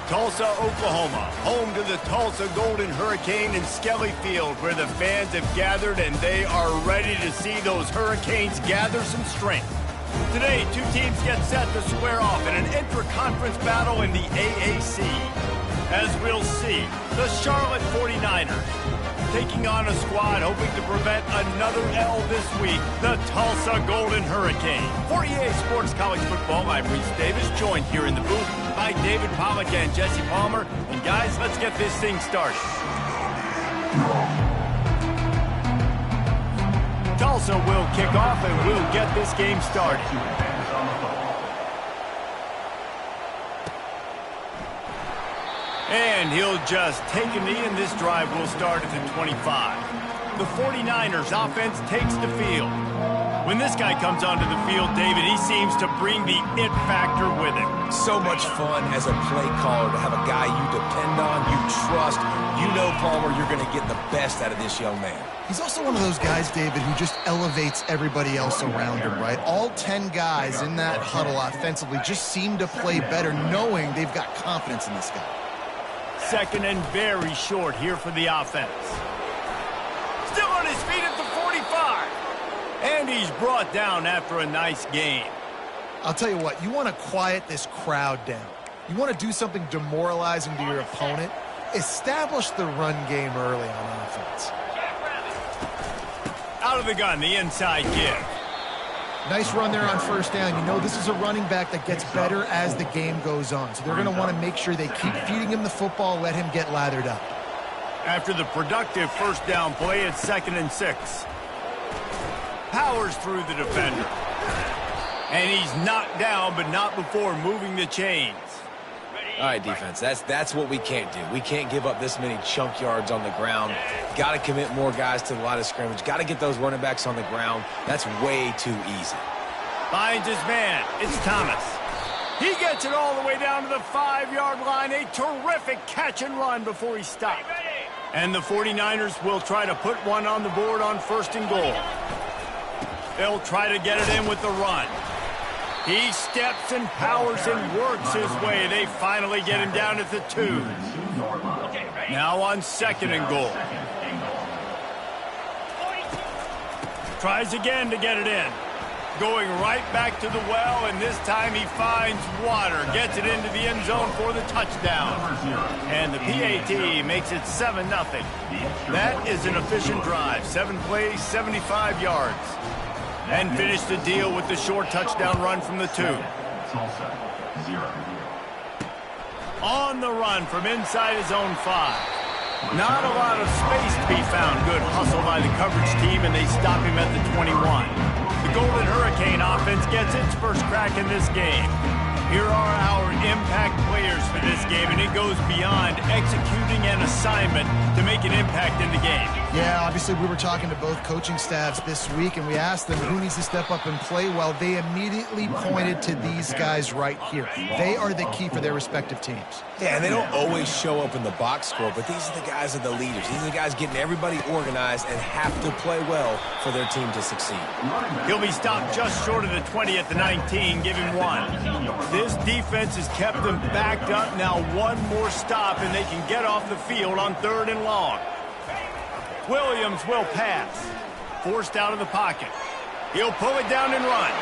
Tulsa, Oklahoma, home to the Tulsa Golden Hurricane in Skelly Field, where the fans have gathered and they are ready to see those Hurricanes gather some strength. Today, two teams get set to square off in an intra-conference battle in the AAC. As we'll see, the Charlotte 49ers taking on a squad hoping to prevent another L this week, the Tulsa Golden Hurricane. For EA Sports College Football, I'm Reese Davis, joined here in the booth by David Pollack and Jesse Palmer. And guys, let's get this thing started. Tulsa will kick off and we'll get this game started. And he'll just take a knee, and this drive will start at the 25. The 49ers offense takes the field. When this guy comes onto the field, David, he seems to bring the it factor with him. So much fun as a play caller to have a guy you depend on, you trust. You know, Palmer, you're going to get the best out of this young man. He's also one of those guys, David, who just elevates everybody else around him, right? All 10 guys in that huddle offensively just seem to play better knowing they've got confidence in this guy. Second and very short here for the offense. Still on his feet at the 45. And he's brought down after a nice gain. I'll tell you what, you want to quiet this crowd down. You want to do something demoralizing to your opponent. Establish the run game early on offense. Out of the gun, the inside give. Nice run there on first down. You know this is a running back that gets better as the game goes on. So they're going to want to make sure they keep feeding him the football, let him get lathered up. After the productive first down play, it's 2nd and 6. Powers through the defender. And he's knocked down, but not before moving the chains. All right, defense, that's what we can't do. We can't give up this many chunk yards on the ground. Got to commit more guys to the line of scrimmage. Got to get those running backs on the ground. That's way too easy. Finds his man. It's Thomas. He gets it all the way down to the 5-yard line. A terrific catch and run before he stopped. And the 49ers will try to put one on the board on 1st and goal. They'll try to get it in with the run. He steps and powers and works his way. They finally get him down at the 2. Now on 2nd and goal. Tries again to get it in. Going right back to the well, and this time he finds water. Gets it into the end zone for the touchdown. And the PAT makes it 7-0. That is an efficient drive. 7 plays, 75 yards. And finish the deal with the short touchdown run from the 2. On the run from inside his own 5. Not a lot of space to be found. Good hustle by the coverage team, and they stop him at the 21. The Golden Hurricane offense gets its first crack in this game. Here are our impact players for this game, and it goes beyond executing an assignment to make an impact in the game. Yeah, obviously we were talking to both coaching staffs this week, and we asked them who needs to step up and play well. They immediately pointed to these guys right here. They are the key for their respective teams. Yeah, and they don't always show up in the box score, but these are the guys that are the leaders. These are the guys getting everybody organized and have to play well for their team to succeed. He'll be stopped just short of the 20 at the 19. Give him 1. This defense has kept them backed up. Now one more stop, and they can get off the field on 3rd and long. Williams will pass. Forced out of the pocket. He'll pull it down and run.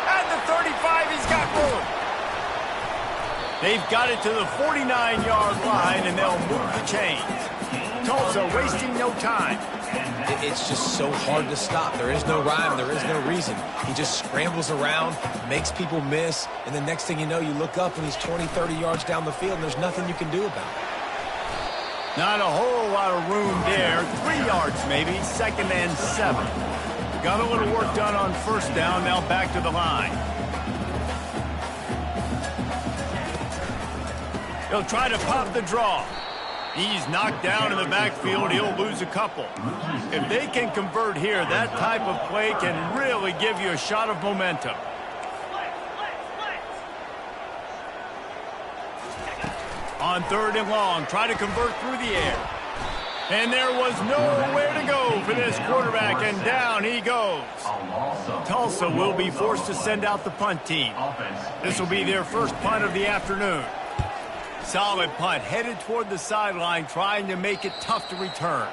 At the 35, he's got room. They've got it to the 49-yard line, and they'll move the chains. Tulsa wasting no time. It's just so hard to stop. There is no rhyme. There is no reason. He just scrambles around, makes people miss, and the next thing you know, you look up and he's 20, 30 yards down the field, and there's nothing you can do about it. Not a whole lot of room there. 3 yards maybe. 2nd and 7. Got a little work done on first down. Now back to the line. He'll try to pop the draw. He's knocked down in the backfield. He'll lose a couple. If they can convert here, that type of play can really give you a shot of momentum. On 3rd and long, try to convert through the air. And there was nowhere to go for this quarterback, and down he goes. Tulsa will be forced to send out the punt team. This will be their first punt of the afternoon. Solid punt, headed toward the sideline, trying to make it tough to return.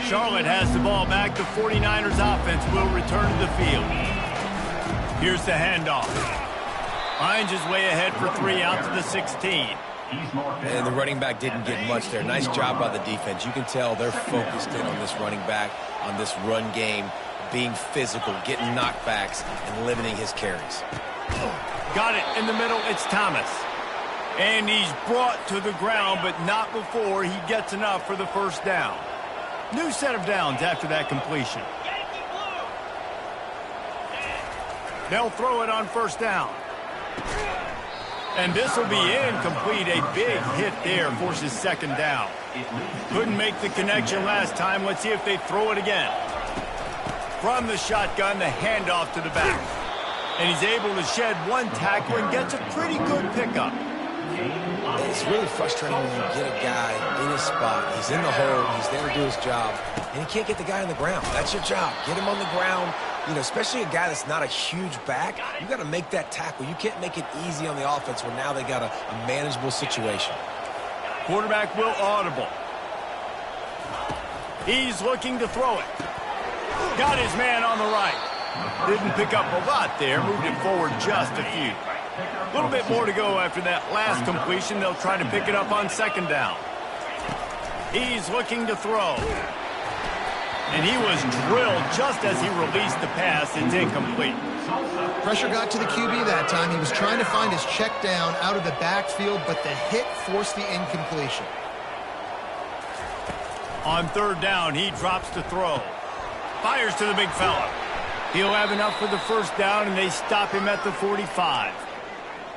Charlotte has the ball back. The 49ers offense will return to the field. Here's the handoff. Finds his way ahead for 3 out to the 16. And the running back didn't get much there. Nice job by the defense. You can tell they're focused in on this running back, on this run game, being physical, getting knockbacks, and limiting his carries. Got it in the middle. It's Thomas. And he's brought to the ground, but not before he gets enough for the first down. New set of downs after that completion. They'll throw it on first down. And this will be incomplete. A big hit there forces second down. Couldn't make the connection last time. Let's see if they throw it again. From the shotgun, the handoff to the back. And he's able to shed one tackle and gets a pretty good pickup. It's really frustrating when you get a guy in his spot. He's in the hole. He's there to do his job. And you can't get the guy on the ground. That's your job. Get him on the ground. You know, especially a guy that's not a huge back. You got to make that tackle. You can't make it easy on the offense when now they got a manageable situation. Quarterback will audible. He's looking to throw it. Got his man on the right. Didn't pick up a lot there. Moved it forward just a few. A little bit more to go after that last completion. They'll try to pick it up on second down. He's looking to throw. And he was drilled just as he released the pass. It's incomplete. Pressure got to the QB that time. He was trying to find his check down out of the backfield, but the hit forced the incompletion. On third down, he drops to throw. Fires to the big fella. He'll have enough for the first down, and they stop him at the 45.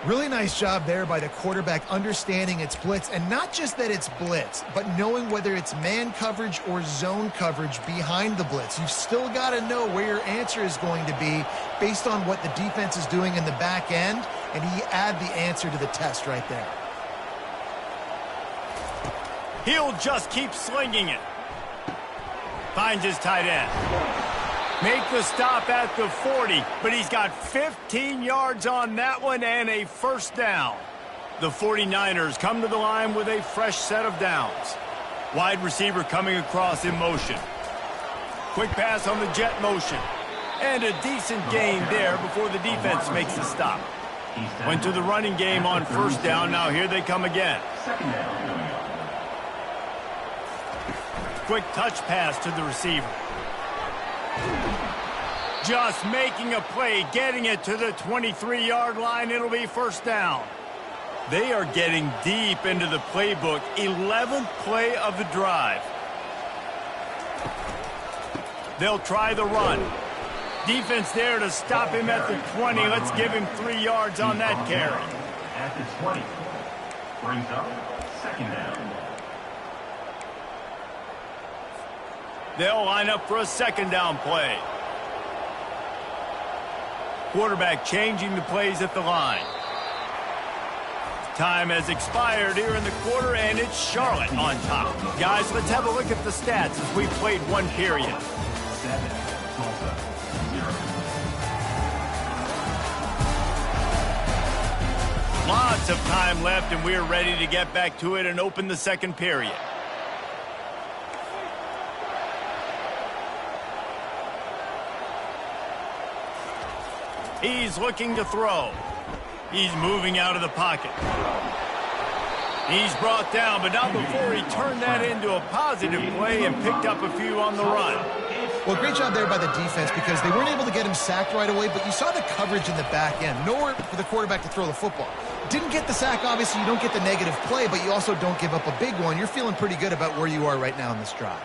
Really nice job there by the quarterback understanding it's blitz, and not just that it's blitz, but knowing whether it's man coverage or zone coverage behind the blitz. You've still got to know where your answer is going to be based on what the defense is doing in the back end, and he add the answer to the test right there. He'll just keep slinging it. Finds his tight end. Make the stop at the 40, but he's got 15 yards on that one and a first down. The 49ers come to the line with a fresh set of downs. Wide receiver coming across in motion. Quick pass on the jet motion. And a decent gain there before the defense makes the stop. Went to the running game on first down. Now here they come again. Quick touch pass to the receiver. Just making a play, getting it to the 23-yard line. It'll be first down. They are getting deep into the playbook. 11th play of the drive. They'll try the run. Defense there to stop him at the 20. Let's give him 3 yards on that carry. At the 20. Brings up second down. They'll line up for a second down play. Quarterback changing the plays at the line. Time has expired here in the quarter, and it's Charlotte on top. Guys, let's have a look at the stats as we've played one period. 7, Tulsa, 0. Lots of time left, and we're ready to get back to it and open the second period. He's looking to throw. He's moving out of the pocket. He's brought down, but not before he turned that into a positive play and picked up a few on the run. Well, great job there by the defense because they weren't able to get him sacked right away, but you saw the coverage in the back end. Nowhere for the quarterback to throw the football. Didn't get the sack, obviously. You don't get the negative play, but you also don't give up a big one. You're feeling pretty good about where you are right now in this drive.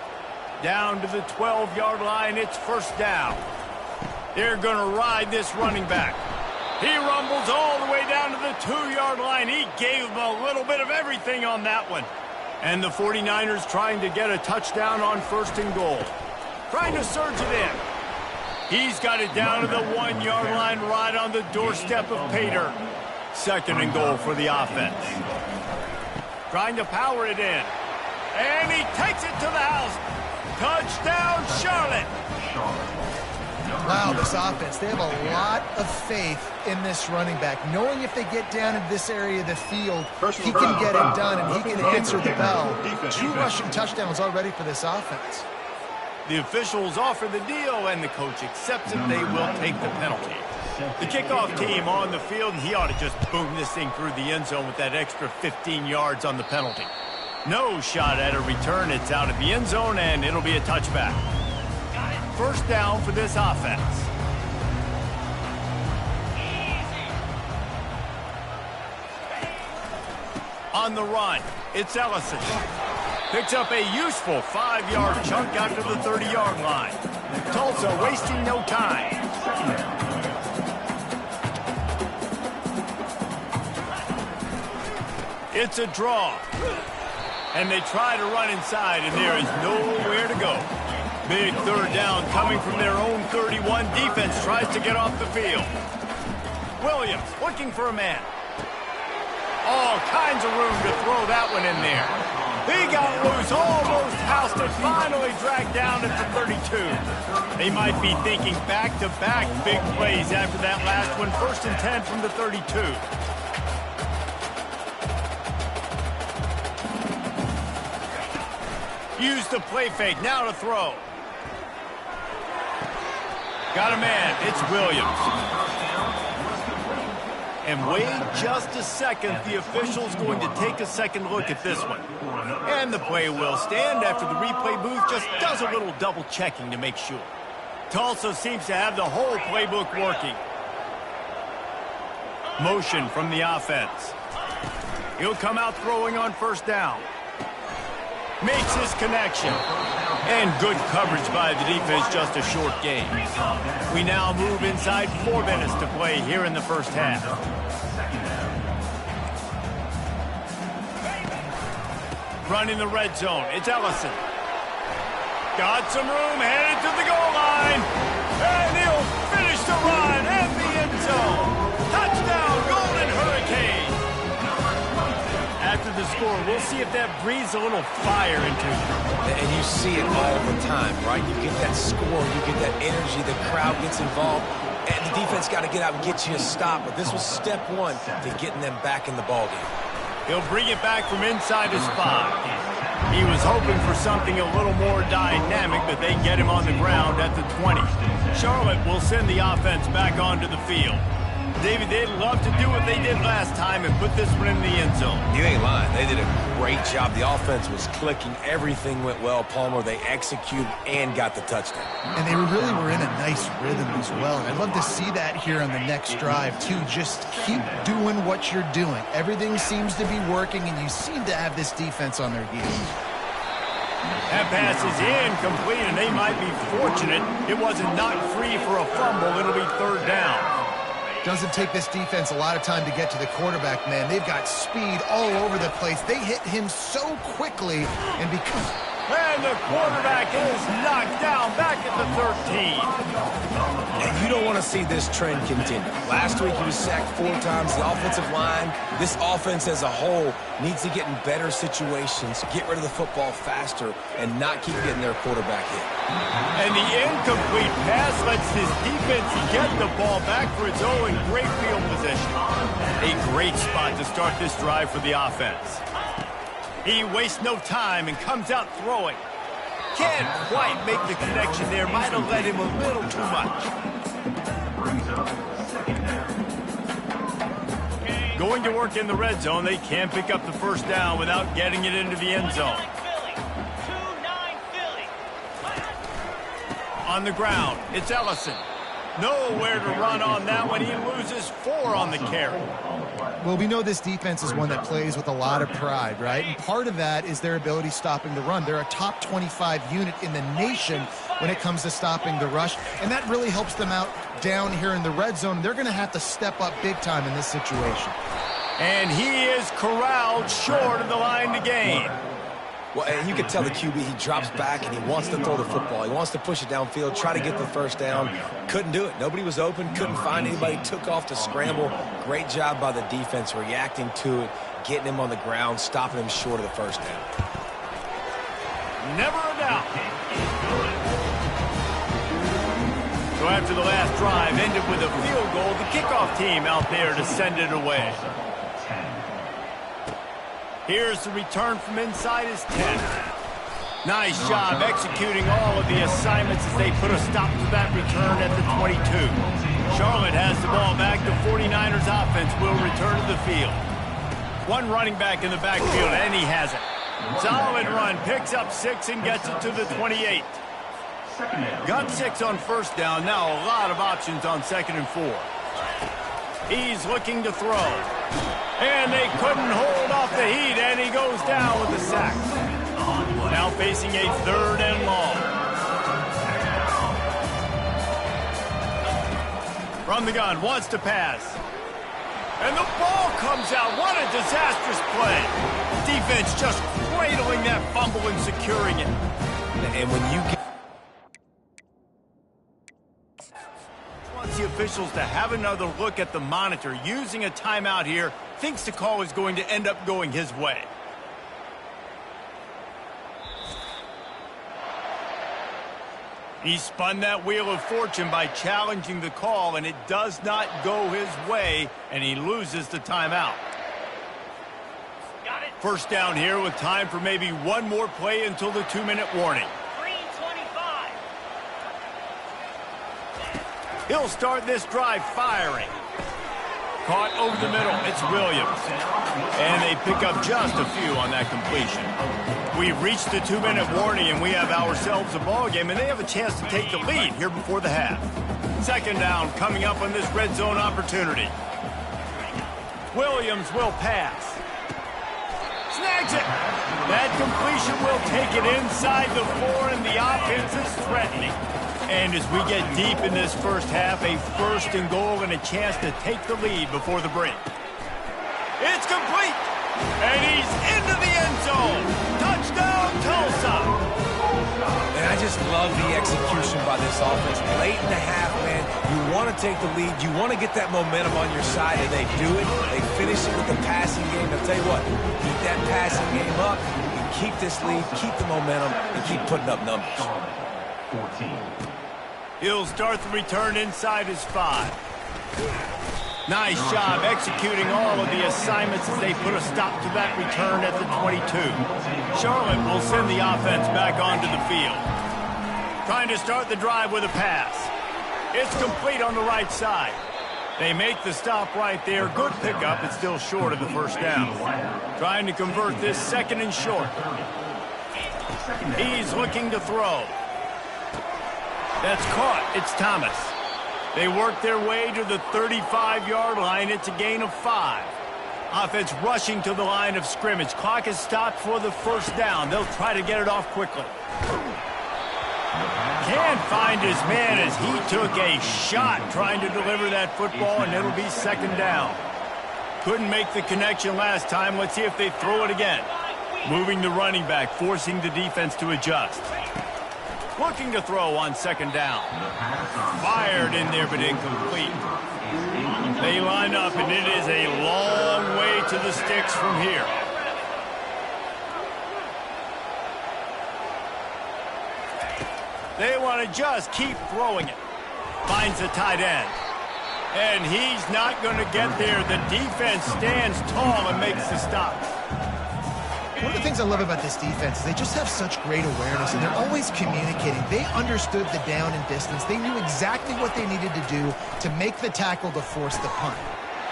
Down to the 12-yard line, it's first down. They're going to ride this running back. He rumbles all the way down to the 2-yard line. He gave him a little bit of everything on that one. And the 49ers trying to get a touchdown on first and goal. Trying to surge it in. He's got it down to the 1-yard line right on the doorstep of Pater. Second and goal for the offense. Trying to power it in. And he takes it to the house. Touchdown, Charlotte. Wow, this offense, they have a lot of faith in this running back, knowing if they get down in this area of the field, he can get it done and he can answer the bell. 2 rushing touchdowns already for this offense. The officials offer the deal, and the coach accepts it. They will take the penalty. The kickoff team on the field, and he ought to just boom this thing through the end zone with that extra 15 yards on the penalty. No shot at a return. It's out of the end zone, and it'll be a touchback. First down for this offense. On the run, it's Ellison. Picks up a useful 5-yard chunk out to the 30-yard line. Tulsa wasting no time. It's a draw. And they try to run inside, and there is nowhere to go. Big third down coming from their own 31. Defense tries to get off the field. Williams looking for a man. All kinds of room to throw that one in there. He got loose, almost housed it, finally dragged down at the 32. They might be thinking back-to-back big plays after that last one. 1st and 10 from the 32. Use the play fake, now to throw. Got a man, it's Williams. And wait just a second, the official's going to take a second look at this one. And the play will stand after the replay booth just does a little double checking to make sure. Tulsa seems to have the whole playbook working. Motion from the offense. He'll come out throwing on 1st down. Makes his connection. And good coverage by the defense, just a short game. We now move inside 4 minutes to play here in the first half. Running the red zone, it's Ellison. Got some room, headed to the goal line. And he'll finish the run in the end zone. Touchdown, Golden Hurricane. After the score, we'll see if that breathes a little fire into you. And you see it all the time, right? You get that score, you get that energy, the crowd gets involved, and the defense got to get out and get you a stop. But this was step 1 to getting them back in the ballgame. He'll bring it back from inside his 5. He was hoping for something a little more dynamic, but they get him on the ground at the 20. Charlotte will send the offense back onto the field. David, they'd love to do what they did last time and put this one in the end zone. You ain't lying. They did a great job. The offense was clicking. Everything went well. Palmer, they executed and got the touchdown. And they really were in a nice rhythm as well. I'd love to see that here on the next drive, too. Just keep doing what you're doing. Everything seems to be working, and you seem to have this defense on their heels. That pass is incomplete, and they might be fortunate it wasn't knocked free for a fumble. It'll be 3rd down. Doesn't take this defense a lot of time to get to the quarterback, man. They've got speed all over the place. They hit him so quickly, and because... And the quarterback is knocked down back at the 13. And you don't want to see this trend continue. Last week he was sacked 4 times. The offensive line, this offense as a whole, needs to get in better situations, get rid of the football faster, and not keep getting their quarterback hit. And the incomplete pass lets this defense get the ball back for its own great field position. A great spot to start this drive for the offense. He wastes no time and comes out throwing. Can't quite make the connection there. Might have led him a little too much. Going to work in the red zone. They can't pick up the 1st down without getting it into the end zone. On the ground, it's Ellison. Nowhere to run on that one. He loses 4 on the carry. Well, we know this defense is one that plays with a lot of pride, right? And part of that is their ability stopping the run. They're a top 25 unit in the nation when it comes to stopping the rush, and that really helps them out down here in the red zone. They're going to have to step up big time in this situation. And he is corralled short of the line to gain. Well, and you can tell the QB, he drops back and he wants to throw the football. He wants to push it downfield, try to get the 1st down. Couldn't do it. Nobody was open, couldn't find anybody, took off to scramble. Great job by the defense reacting to it, getting him on the ground, stopping him short of the 1st down. Never a doubt. So after the last drive ended with a field goal, the kickoff team out there to send it away. Here's the return from inside his 10. Nice job executing all of the assignments as they put a stop to that return at the 22. Charlotte has the ball back. The 49ers offense will return to the field. One running back in the backfield, and he has it. Solid run, picks up 6 and gets it to the 28. Got 6 on first down. Now a lot of options on 2nd and 4. He's looking to throw. And they couldn't hold off the heat, and he goes down with the sack. Now facing a 3rd and long. From the gun, wants to pass. And the ball comes out. What a disastrous play. Defense just cradling that fumble and securing it. And when you get... Wants the officials to have another look at the monitor. Using a timeout here. Thinks the call is going to end up going his way. He spun that wheel of fortune by challenging the call, and it does not go his way, and he loses the timeout. First down here with time for maybe one more play until the 2-minute warning. 3:25. He'll start this drive firing. Caught over the middle. It's Williams. And they pick up just a few on that completion. We've reached the 2-minute warning, and we have ourselves a ball game, and they have a chance to take the lead here before the half. 2nd down coming up on this red zone opportunity. Williams will pass. Snags it. That completion will take it inside the 4, and the offense is threatening. And as we get deep in this first half, a 1st and goal and a chance to take the lead before the break. It's complete. And he's into the end zone. Touchdown, Tulsa. And I just love the execution by this offense. Late in the half, man, you want to take the lead. You want to get that momentum on your side, and they do it. They finish it with the passing game. I'll tell you what, keep that passing game up, and keep this lead, keep the momentum, and keep putting up numbers. 14. He'll start the return inside his 5. Nice job executing all of the assignments as they put a stop to that return at the 22. Charlotte will send the offense back onto the field. Trying to start the drive with a pass. It's complete on the right side. They make the stop right there. Good pickup. It's still short of the first down. Trying to convert this 2nd and short. He's looking to throw. That's caught. It's Thomas. They work their way to the 35-yard line. It's a gain of 5. Offense rushing to the line of scrimmage. Clock is stopped for the first down. They'll try to get it off quickly. Can't find his man as he took a shot trying to deliver that football, and it'll be 2nd down. Couldn't make the connection last time. Let's see if they throw it again. Moving the running back, forcing the defense to adjust. Looking to throw on 2nd down. Fired in there, but incomplete. They line up, and it is a long way to the sticks from here. They want to just keep throwing it. Finds the tight end. And he's not going to get there. The defense stands tall and makes the stop. One of the things I love about this defense is they just have such great awareness, and they're always communicating. They understood the down and distance. They knew exactly what they needed to do to make the tackle to force the punt.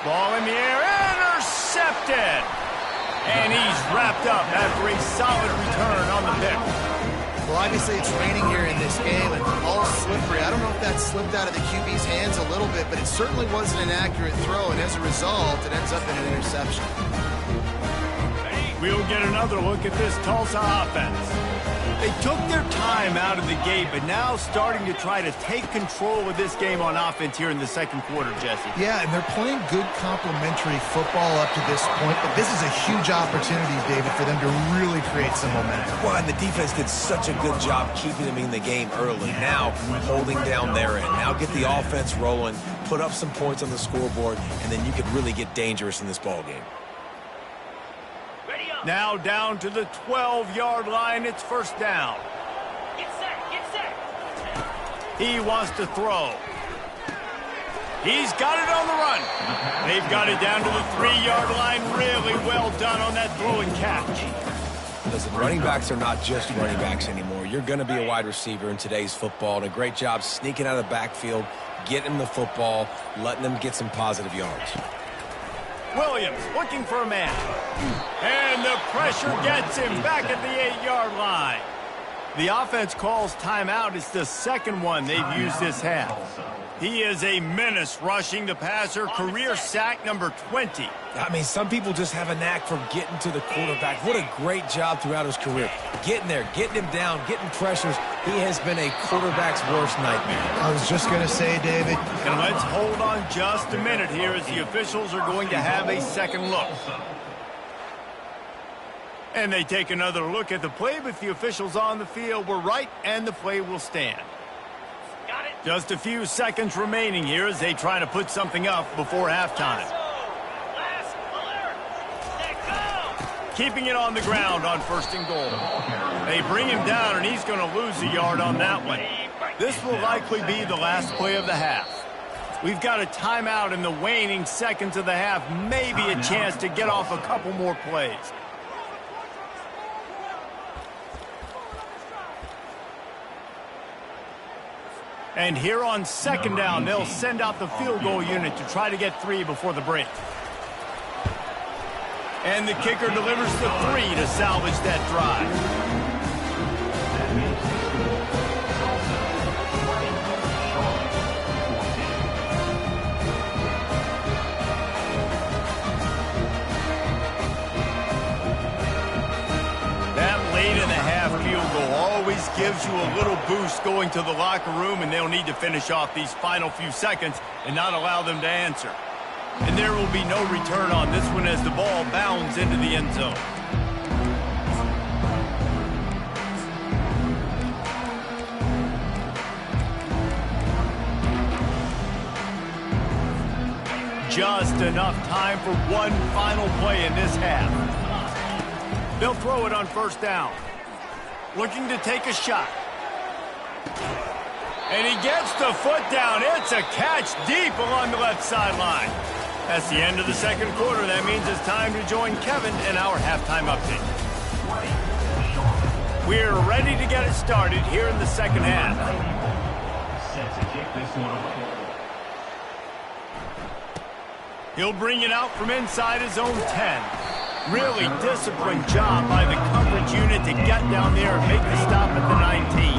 Ball in the air, intercepted! And he's wrapped up after a solid return on the pick. Well, obviously it's raining here in this game, and all slippery. I don't know if that slipped out of the QB's hands a little bit, but it certainly wasn't an accurate throw, and as a result, it ends up in an interception. We'll get another look at this Tulsa offense. They took their time out of the gate, but now starting to try to take control of this game on offense here in the 2nd quarter, Jesse. Yeah, and they're playing good complementary football up to this point, but this is a huge opportunity, David, for them to really create some momentum. Well, and the defense did such a good job keeping them in the game early. Now, holding down their end. Now get the offense rolling, put up some points on the scoreboard, and then you could really get dangerous in this ball game. Now down to the 12-yard line. It's 1st down. Get set, get set. He wants to throw. He's got it on the run. They've got it down to the 3-yard line. Really well done on that throw and catch. Listen, running backs are not just running backs anymore. You're going to be a wide receiver in today's football, and a great job sneaking out of the backfield, getting them the football, letting them get some positive yards. Williams looking for a man. And the pressure gets him back at the 8-yard line. The offense calls timeout. It's the second one they've used this half. He is a menace rushing the passer. Career sack number 20. I mean, some people just have a knack for getting to the quarterback. What a great job throughout his career. Getting there, getting him down, getting pressures. He has been a quarterback's worst nightmare. I was just going to say, David. And let's hold on just a minute here as the officials are going to have a second look. And they take another look at the play, but the officials on the field were right, and the play will stand. Just a few seconds remaining here as they try to put something up before halftime. Keeping it on the ground on 1st and goal. They bring him down, and he's going to lose a yard on that one. This will likely be the last play of the half. We've got a timeout in the waning seconds of the half, maybe a chance to get off a couple more plays. And here on 2nd down, they'll send out the field goal unit to try to get 3 before the break. And the kicker delivers the 3 to salvage that drive. Always gives you a little boost going to the locker room, and they'll need to finish off these final few seconds and not allow them to answer. And there will be no return on this one as the ball bounds into the end zone. Just enough time for one final play in this half. They'll throw it on 1st down. Looking to take a shot. And he gets the foot down. It's a catch deep along the left sideline. That's the end of the second quarter. That means it's time to join Kevin in our halftime update. We're ready to get it started here in the second half. Set to kick this one away. He'll bring it out from inside his own 10. Really disciplined job by the coverage unit to get down there and make the stop at the 19.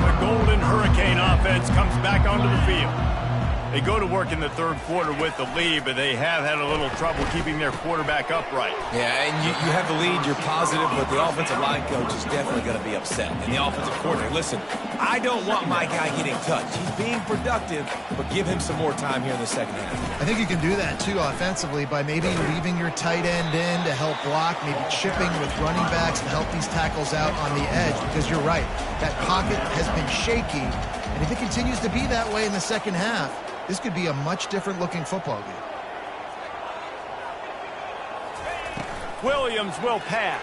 The Golden Hurricane offense comes back onto the field. They go to work in the 3rd quarter with the lead, but they have had a little trouble keeping their quarterback upright. Yeah, and you have the lead, you're positive, but the offensive line coach is definitely going to be upset. And the offensive coordinator, listen, I don't want my guy getting touched. He's being productive, but give him some more time here in the second half. I think you can do that, too, offensively, by maybe leaving your tight end in to help block, maybe chipping with running backs to help these tackles out on the edge, because you're right. That pocket has been shaky, and if it continues to be that way in the second half, this could be a much different-looking football game. Williams will pass.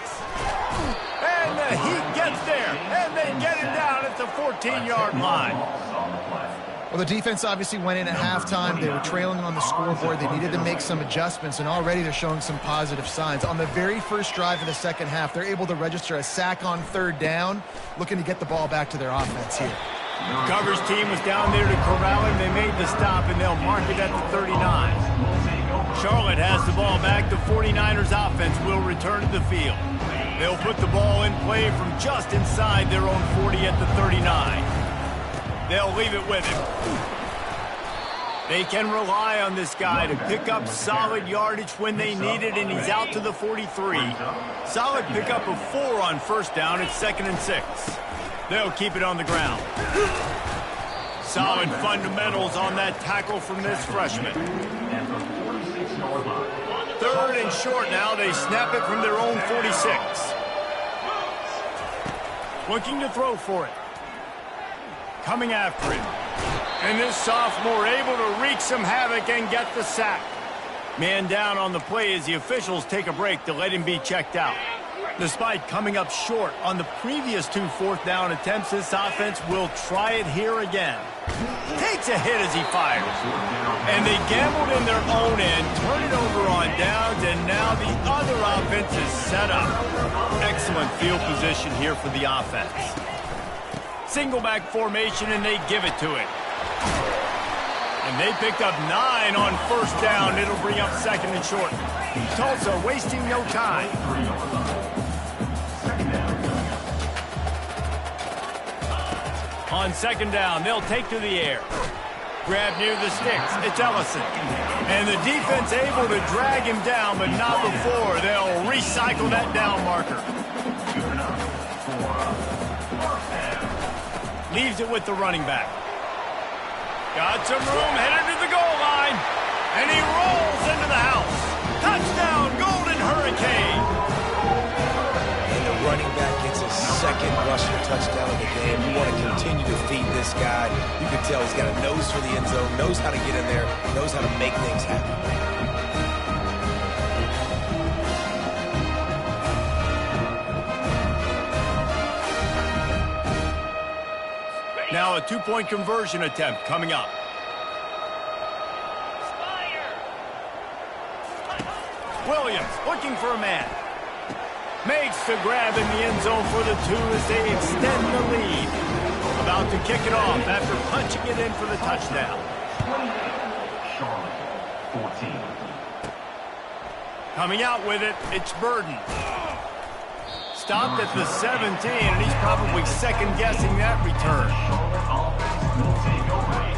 And the Heat gets there, and they get him down at the 14-yard line. Well, the defense obviously went in at halftime. They were trailing on the scoreboard. They needed to make some adjustments, and already they're showing some positive signs. On the very first drive of the second half, they're able to register a sack on 3rd down, looking to get the ball back to their offense here. Coverage team was down there to corral him. They made the stop, and they'll mark it at the 39. Charlotte has the ball back. The 49ers offense will return to the field. They'll put the ball in play from just inside their own 40 at the 39. They'll leave it with him. They can rely on this guy to pick up solid yardage when they need it, and he's out to the 43. Solid pickup of 4 on 1st down. It's 2nd and 6. They'll keep it on the ground. Solid fundamentals on that tackle from this freshman. 3rd and short now. They snap it from their own 46. Looking to throw for it. Coming after him. And this sophomore able to wreak some havoc and get the sack. Man down on the play as the officials take a break to let him be checked out. Despite coming up short on the previous 2 4th-down attempts, this offense will try it here again. Takes a hit as he fires. And they gambled in their own end, turn it over on downs, and now the other offense is set up. Excellent field position here for the offense. Single back formation, and they give it to it. And they picked up 9 on 1st down. It'll bring up 2nd and short. Tulsa wasting no time. On 2nd down, they'll take to the air. Grab near the sticks. It's Ellison. And the defense able to drag him down, but not before. They'll recycle that down marker. Leaves it with the running back. Got some room, headed to the goal line. And he rolls into the house. Touchdown, Golden Hurricane. And the running back gets his 2nd rushing touchdown of the game. You want to continue to feed this guy. You can tell he's got a nose for the end zone, knows how to get in there, knows how to make things happen. Now a 2-point conversion attempt coming up. Williams looking for a man. Makes the grab in the end zone for the 2 as they extend the lead. About to kick it off after punching it in for the touchdown. Charlotte, 14. Coming out with it, it's Burden. Stopped at the 17, and he's probably second-guessing that return.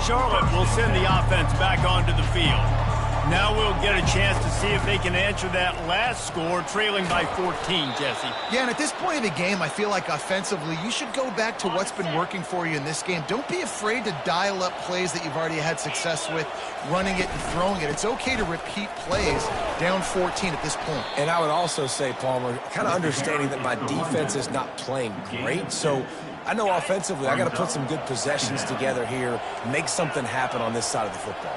Charlotte will send the offense back onto the field. Now we'll get a chance to see if they can answer that last score, trailing by 14, Jesse. Yeah, and at this point of the game, I feel like offensively, you should go back to what's been working for you in this game. Don't be afraid to dial up plays that you've already had success with, running it and throwing it. It's okay to repeat plays down 14 at this point. And I would also say, Palmer, kind of understanding that my defense is not playing great, so I know offensively I got to put some good possessions together here, make something happen on this side of the football.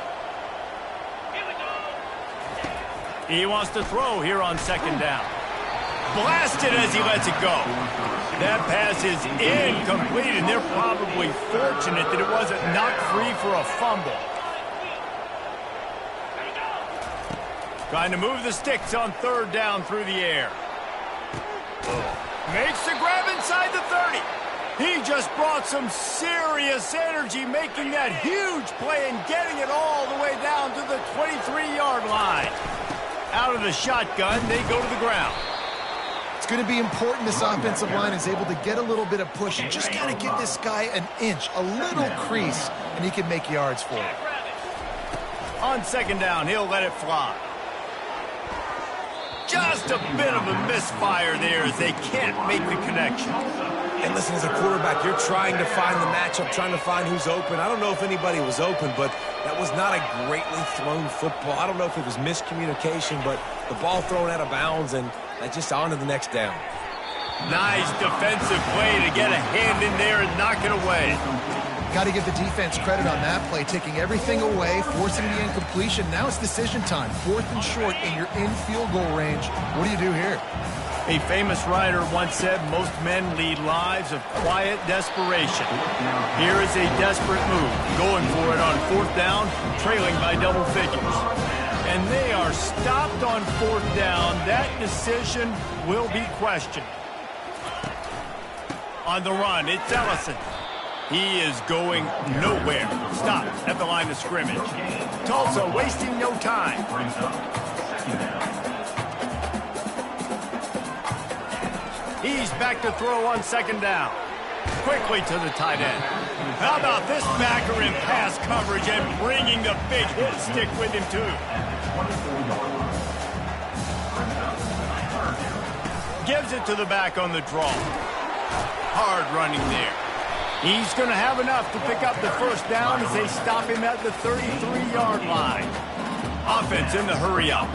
He wants to throw here on 2nd down. Blasted as he lets it go. That pass is incomplete, and they're probably fortunate that it wasn't knocked free for a fumble. Trying to move the sticks on 3rd down through the air. Makes the grab inside the 30. He just brought some serious energy, making that huge play and getting it all the way down to the 23-yard line. Out of the shotgun, they go to the ground. It's going to be important this offensive line is able to get a little bit of push and just kind of give this guy an inch, a little crease, and he can make yards for it. On 2nd down, he'll let it fly. Just a bit of a misfire there as they can't make the connection. And listen, as a quarterback, you're trying to find the matchup, trying to find who's open. I don't know if anybody was open, but that was not a greatly thrown football. I don't know if it was miscommunication, but the ball thrown out of bounds, and just on to the next down. Nice defensive play to get a hand in there and knock it away. Got to give the defense credit on that play, taking everything away, forcing the incompletion. Now it's decision time. 4th and short, and you're in field goal range. What do you do here? A famous writer once said, most men lead lives of quiet desperation. Here is a desperate move, going for it on 4th down, trailing by double figures. And they are stopped on 4th down. That decision will be questioned. On the run, it's Ellison. He is going nowhere. Stopped at the line of scrimmage. Tulsa wasting no time. He's back to throw on 2nd down. Quickly to the tight end. How about this backer in pass coverage and bringing the big hit stick with him too. Gives it to the back on the draw. Hard running there. He's going to have enough to pick up the 1st down as they stop him at the 33-yard line. Offense in the hurry-up.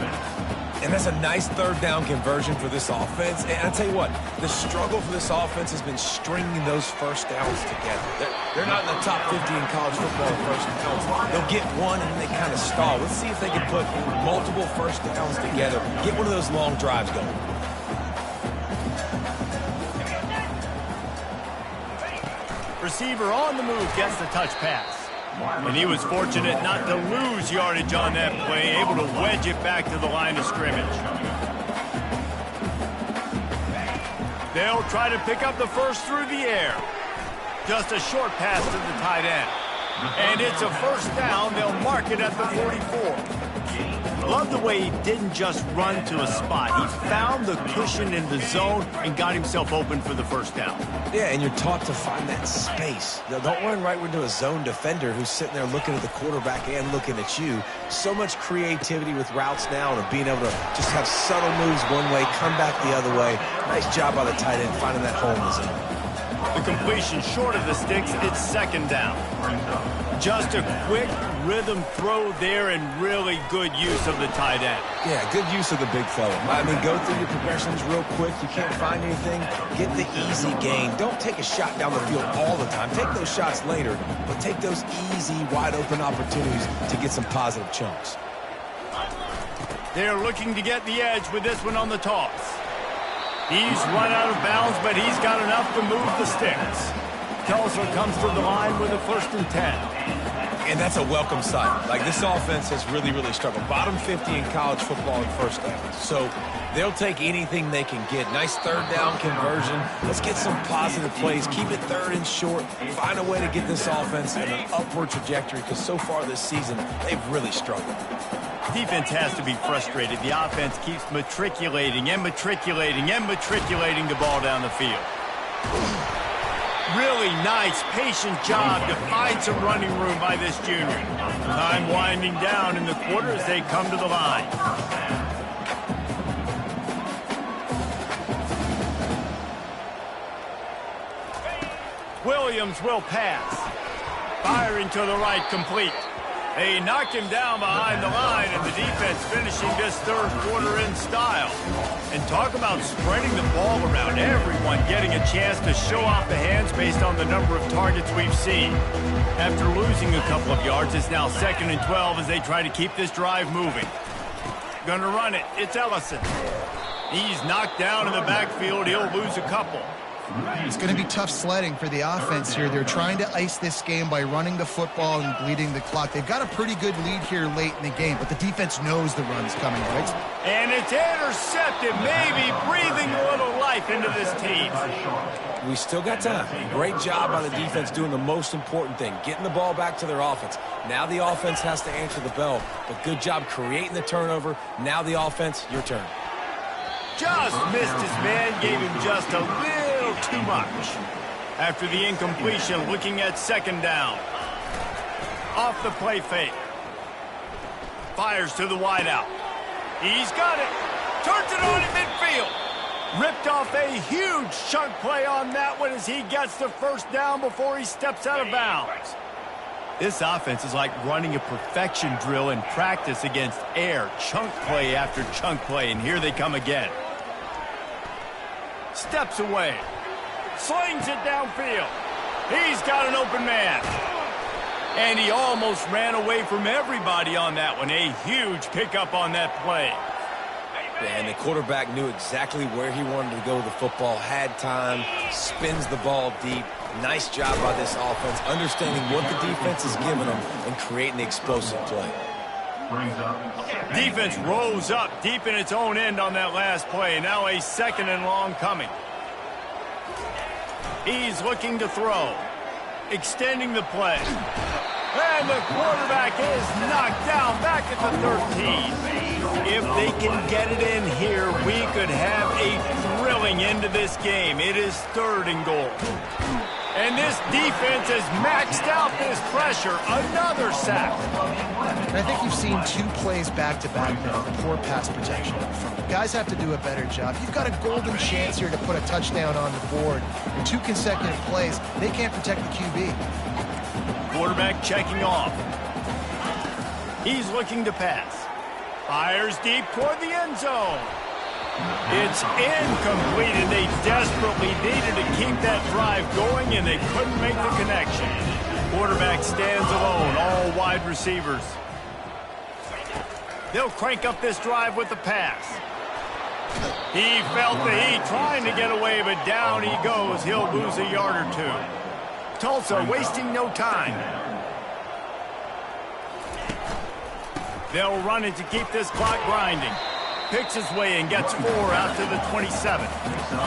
And that's a nice 3rd down conversion for this offense. And I'll tell you what, the struggle for this offense has been stringing those 1st downs together. They're not in the top 50 in college football in 1st downs. They'll get one and then they kind of stall. Let's see if they can put multiple 1st downs together. Get one of those long drives going. Receiver on the move gets the touch pass. And he was fortunate not to lose yardage on that play, able to wedge it back to the line of scrimmage. They'll try to pick up the first through the air. Just a short pass to the tight end. And it's a first down. They'll mark it at the 44. Love the way he didn't just run to a spot. He found the cushion in the zone and got himself open for the first down. Yeah, and you're taught to find that space. Now, don't run right into a zone defender who's sitting there looking at the quarterback and looking at you. So much creativity with routes now and being able to just have subtle moves one way, come back the other way. Nice job by the tight end finding that hole in the zone. The completion short of the sticks, it's second down. Just a quick rhythm throw there and really good use of the tight end. Yeah, good use of the big fella. I mean, go through your progressions real quick. You can't find anything. Get the easy gain. Don't take a shot down the field all the time. Take those shots later, but take those easy, wide-open opportunities to get some positive chunks. They're looking to get the edge with this one on the toss. He's run out of bounds, but he's got enough to move the sticks. Kelso comes to the line with a 1st and 10. And that's a welcome sight. Like, this offense has really, really struggled. Bottom 50 in college football in first downs. So they'll take anything they can get. Nice third down conversion. Let's get some positive plays. Keep it third and short. Find a way to get this offense in an upward trajectory because so far this season, they've really struggled. Defense has to be frustrated. The offense keeps matriculating and matriculating and matriculating the ball down the field. Really nice, patient job to find some running room by this junior. Time winding down in the quarter as they come to the line. Williams will pass. Firing to the right, complete. They knock him down behind the line, and the defense finishing this third quarter in style. And talk about spreading the ball around. Everyone getting a chance to show off the hands based on the number of targets we've seen. After losing a couple of yards, it's now 2nd and 12 as they try to keep this drive moving. Gonna run it. It's Ellison. He's knocked down in the backfield. He'll lose a couple. It's going to be tough sledding for the offense here. They're trying to ice this game by running the football and bleeding the clock. They've got a pretty good lead here late in the game, but the defense knows the run's coming, right? And it's intercepted, maybe breathing a little life into this team. We still got time. Great job by the defense doing the most important thing, getting the ball back to their offense. Now the offense has to answer the bell, but good job creating the turnover. Now the offense, your turn. Just missed his man, gave him just a little too much. After the incompletion, looking at 2nd down. Off the play fake. Fires to the wideout. He's got it. Turns it on in midfield. Ripped off a huge chunk play on that one as he gets the first down before he steps out of bounds. This offense is like running a perfection drill in practice against air. Chunk play after chunk play, and here they come again. Steps away. Slings it downfield. He's got an open man. And he almost ran away from everybody on that one. A huge pickup on that play. And the quarterback knew exactly where he wanted to go with the football, had time, spins the ball deep. Nice job by this offense, understanding what the defense is giving them and creating the explosive play. Defense rose up deep in its own end on that last play. Now a 2nd and long coming. He's looking to throw. Extending the play. And the quarterback is knocked down back at the 13. If they can get it in here, we could have a thrilling end to this game. It is 3rd and goal. And this defense has maxed out this pressure. Another sack. And I think you've seen 2 plays back-to-back now with poor pass protection up front. Guys have to do a better job. You've got a golden chance here to put a touchdown on the board. In 2 consecutive plays, they can't protect the QB. Quarterback checking off. He's looking to pass. Fires deep toward the end zone. It's incomplete, and they desperately needed to keep that drive going, and they couldn't make the connection. Quarterback stands alone, all wide receivers. They'll crank up this drive with the pass. He felt the heat trying to get away, but down he goes. He'll lose a yard or 2. Tulsa wasting no time. They'll run it to keep this clock grinding. Picks his way and gets 4 out to the 27.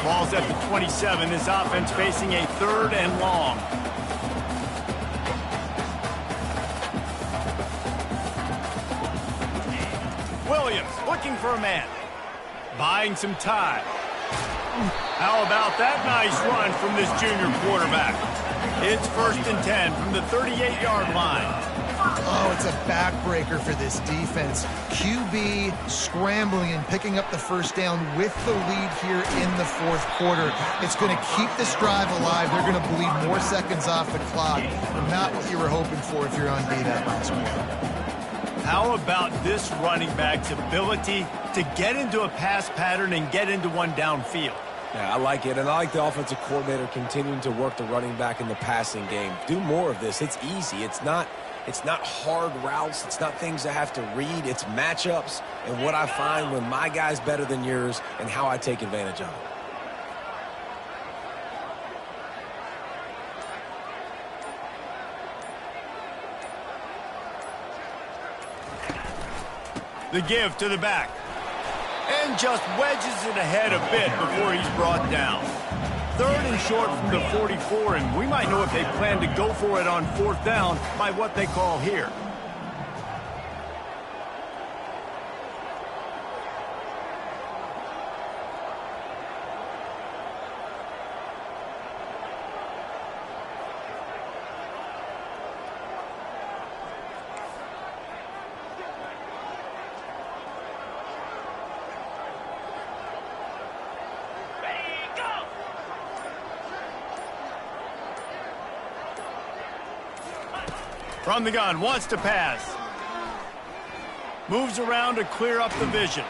Ball's at the 27. This offense facing a 3rd and long. Williams looking for a man. Buying some time. How about that nice run from this junior quarterback? It's 1st and 10 from the 38-yard line. Oh, it's a backbreaker for this defense. QB scrambling and picking up the first down with the lead here in the 4th quarter. It's going to keep this drive alive. They're going to bleed more seconds off the clock. Not what you were hoping for if you're on D that last week. How about this running back's ability to get into a pass pattern and get into one downfield? Yeah, I like it, and I like the offensive coordinator continuing to work the running back in the passing game. Do more of this. It's easy. It's not hard routes. It's not things I have to read. It's matchups and what I find when my guy's better than yours and how I take advantage of it. The give to the back. And just wedges it ahead a bit before he's brought down. 3rd and short from the 44, and we might know if they plan to go for it on 4th down by what they call here. From the gun, wants to pass. Moves around to clear up the vision.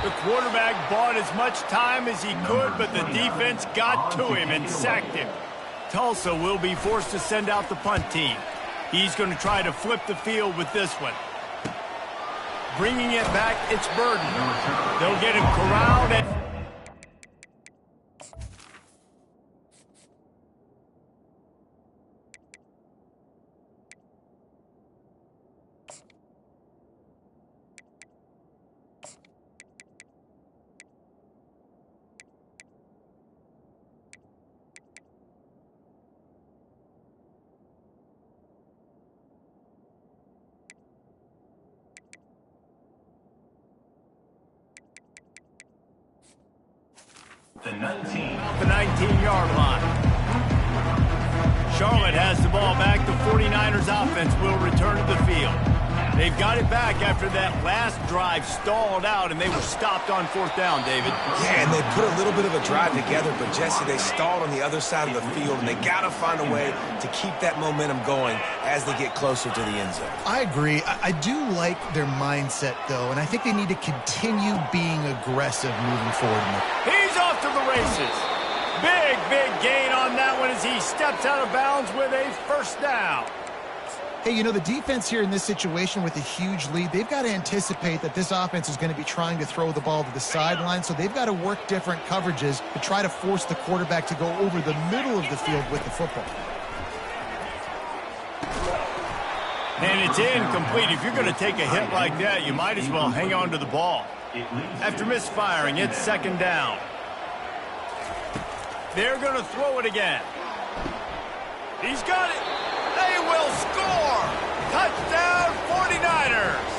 The quarterback bought as much time as he could, but the defense got to him and sacked him. Tulsa will be forced to send out the punt team. He's going to try to flip the field with this one. Bringing it back, it's Burden. They'll get him corralled and... The 19-yard line. Charlotte has the ball back. The 49ers offense will return to the field. They've got it back after that last drive stalled out, and they were stopped on 4th down, David. Yeah, and they put a little bit of a drive together, but, Jesse, they stalled on the other side of the field, and they got to find a way to keep that momentum going as they get closer to the end zone. I agree. I do like their mindset, though, and I think they need to continue being aggressive moving forward. He's off to the races. Big gain on that one as he steps out of bounds with a 1st down. Hey, you know, the defense here in this situation with a huge lead, they've got to anticipate that this offense is going to be trying to throw the ball to the sideline, so they've got to work different coverages to try to force the quarterback to go over the middle of the field with the football. And it's incomplete. If you're going to take a hit like that, you might as well hang on to the ball. After misfiring, it's 2nd down. They're going to throw it again. He's got it. They will score. Touchdown, 49ers.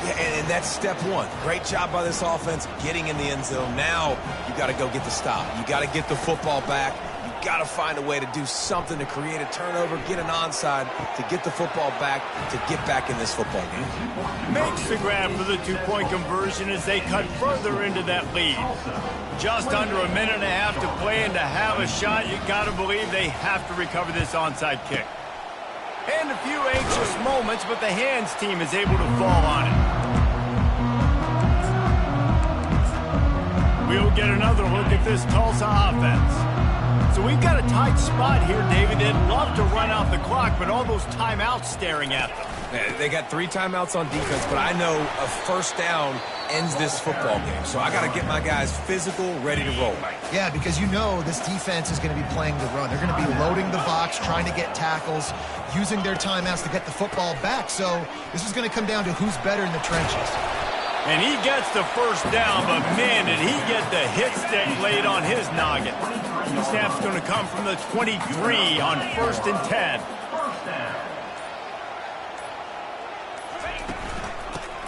Yeah, and that's step one. Great job by this offense getting in the end zone. Now you got to go get the stop. You got to get the football back. You got to find a way to do something to create a turnover, get an onside, to get the football back, to get back in this football game. Makes the grab for the 2-point conversion as they cut further into that lead. Just under a minute and a half to play, and to have a shot, you got to believe they have to recover this onside kick. And a few anxious moments, but the hands team is able to fall on it. We'll get another look at this Tulsa offense. So we've got a tight spot here, David. They'd love to run out the clock, but all those timeouts staring at them. They got 3 timeouts on defense, but I know a first down ends this football game. So I got to get my guys physical, ready to roll. Yeah, because you know this defense is going to be playing the run. They're going to be loading the box, trying to get tackles, using their timeouts to get the football back. So this is going to come down to who's better in the trenches. And he gets the first down, but man, did he get the hit stick laid on his noggin. The snap's going to come from the 23 on 1st and 10.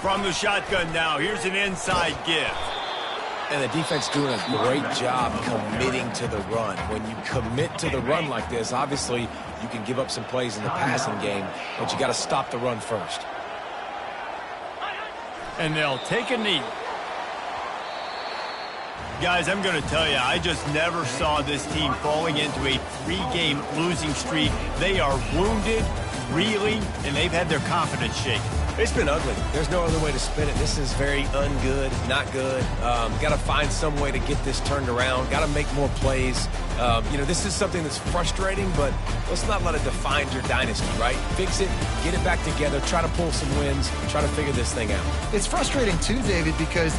From the shotgun now, here's an inside give. And the defense doing a great job committing to the run. When you commit to the run like this, obviously you can give up some plays in the passing game, but you got to stop the run first. And they'll take a knee. Guys, I'm going to tell you, I just never saw this team falling into a 3-game losing streak. They are wounded, reeling, and they've had their confidence shaken. It's been ugly. There's no other way to spin it. This is very ungood, not good. Got to find some way to get this turned around. Got to make more plays. This is something that's frustrating, but let's not let it define your dynasty, right? Fix it, get it back together, try to pull some wins, try to figure this thing out. It's frustrating too, David, because